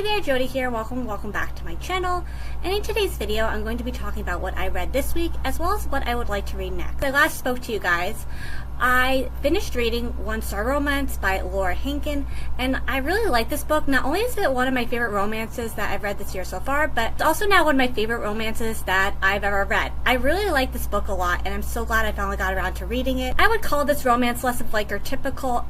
Hey there, Jody here. Welcome back to my channel. And in today's video, I'm going to be talking about what I read this week, as well as what I would like to read next. I last spoke to you guys. I finished reading One Star Romance by Laura Hankin, and I really like this book. Not only is it one of my favorite romances that I've read this year so far, but it's also now one of my favorite romances that I've ever read. I really like this book a lot, and I'm so glad I finally got around to reading it. I would call this romance less of like your typical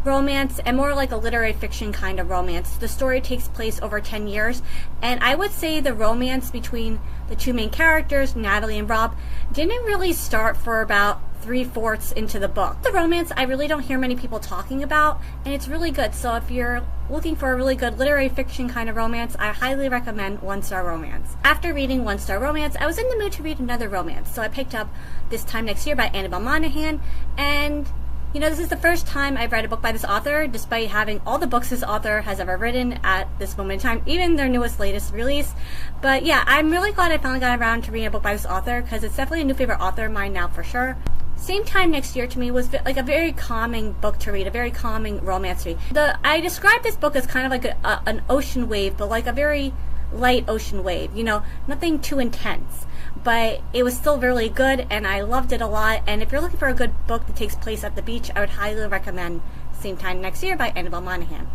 romance and more like a literary fiction kind of romance. The story takes place over 10 years, and I would say the romance between the two main characters, Natalie and Rob, didn't really start for about 3/4 into the book. The romance I really don't hear many people talking about, and it's really good. So if you're looking for a really good literary fiction kind of romance, I highly recommend One Star Romance. After reading One Star Romance, I was in the mood to read another romance, so I picked up This Time Next Year by Annabelle Monaghan. And you know, this is the first time I've read a book by this author, despite having all the books this author has ever written at this moment in time, even their latest release. But yeah, I'm really glad I finally got around to reading a book by this author, because it's definitely a new favorite author of mine now for sure. Same Time Next Year to me was like a very calming book to read, a very calming romance read. I described this book as kind of like an ocean wave, but like a very light ocean wave, you know, nothing too intense. But it was still really good, and I loved it a lot. And if you're looking for a good book that takes place at the beach, I would highly recommend Same Time Next Year by Annabelle Monaghan.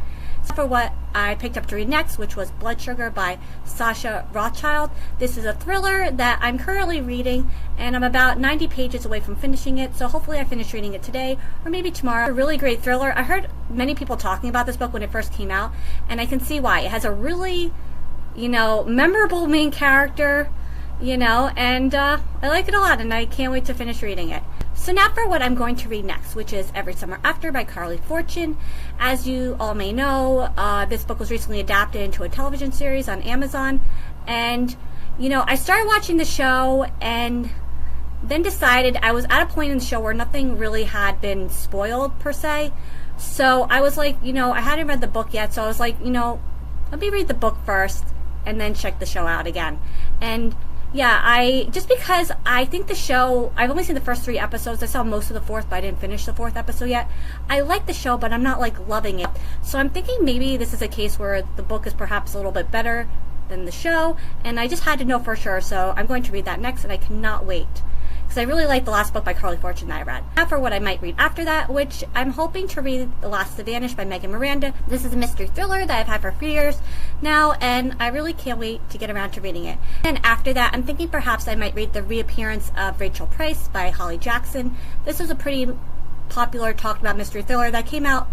So for what I picked up to read next, which was Blood Sugar by Sasha Rothschild. This is a thriller that I'm currently reading, and I'm about 90 pages away from finishing it, so hopefully I finish reading it today or maybe tomorrow. It's a really great thriller. I heard many people talking about this book when it first came out, and I can see why. It has a really, you know, memorable main character, you know, and I like it a lot, and I can't wait to finish reading it. So now for what I'm going to read next, which is Every Summer After by Carly Fortune. As you all may know, this book was recently adapted into a television series on Amazon, and you know, I started watching the show and then decided I was at a point in the show where nothing really had been spoiled per se. So I was like, you know, I hadn't read the book yet, so I was like, you know, let me read the book first and then check the show out again. And yeah, just because I think the show, I've only seen the first 3 episodes. I saw most of the 4th, but I didn't finish the 4th episode yet. I like the show, but I'm not like loving it. So I'm thinking maybe this is a case where the book is perhaps a little bit better than the show, and I just had to know for sure. So I'm going to read that next, and I cannot wait, because I really like the last book by Carly Fortune that I read. Now for what I might read after that, which I'm hoping to read The Last to Vanish by Megan Miranda. This is a mystery thriller that I've had for 3 years now, and I really can't wait to get around to reading it. And after that, I'm thinking perhaps I might read The Reappearance of Rachel Price by Holly Jackson. This was a pretty popular, talked about mystery thriller that came out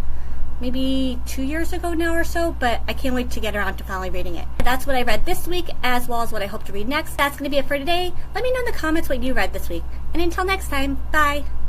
maybe 2 years ago now or so, but I can't wait to get around to finally reading it. That's what I read this week, as well as what I hope to read next. That's going to be it for today. Let me know in the comments what you read this week. And until next time, bye!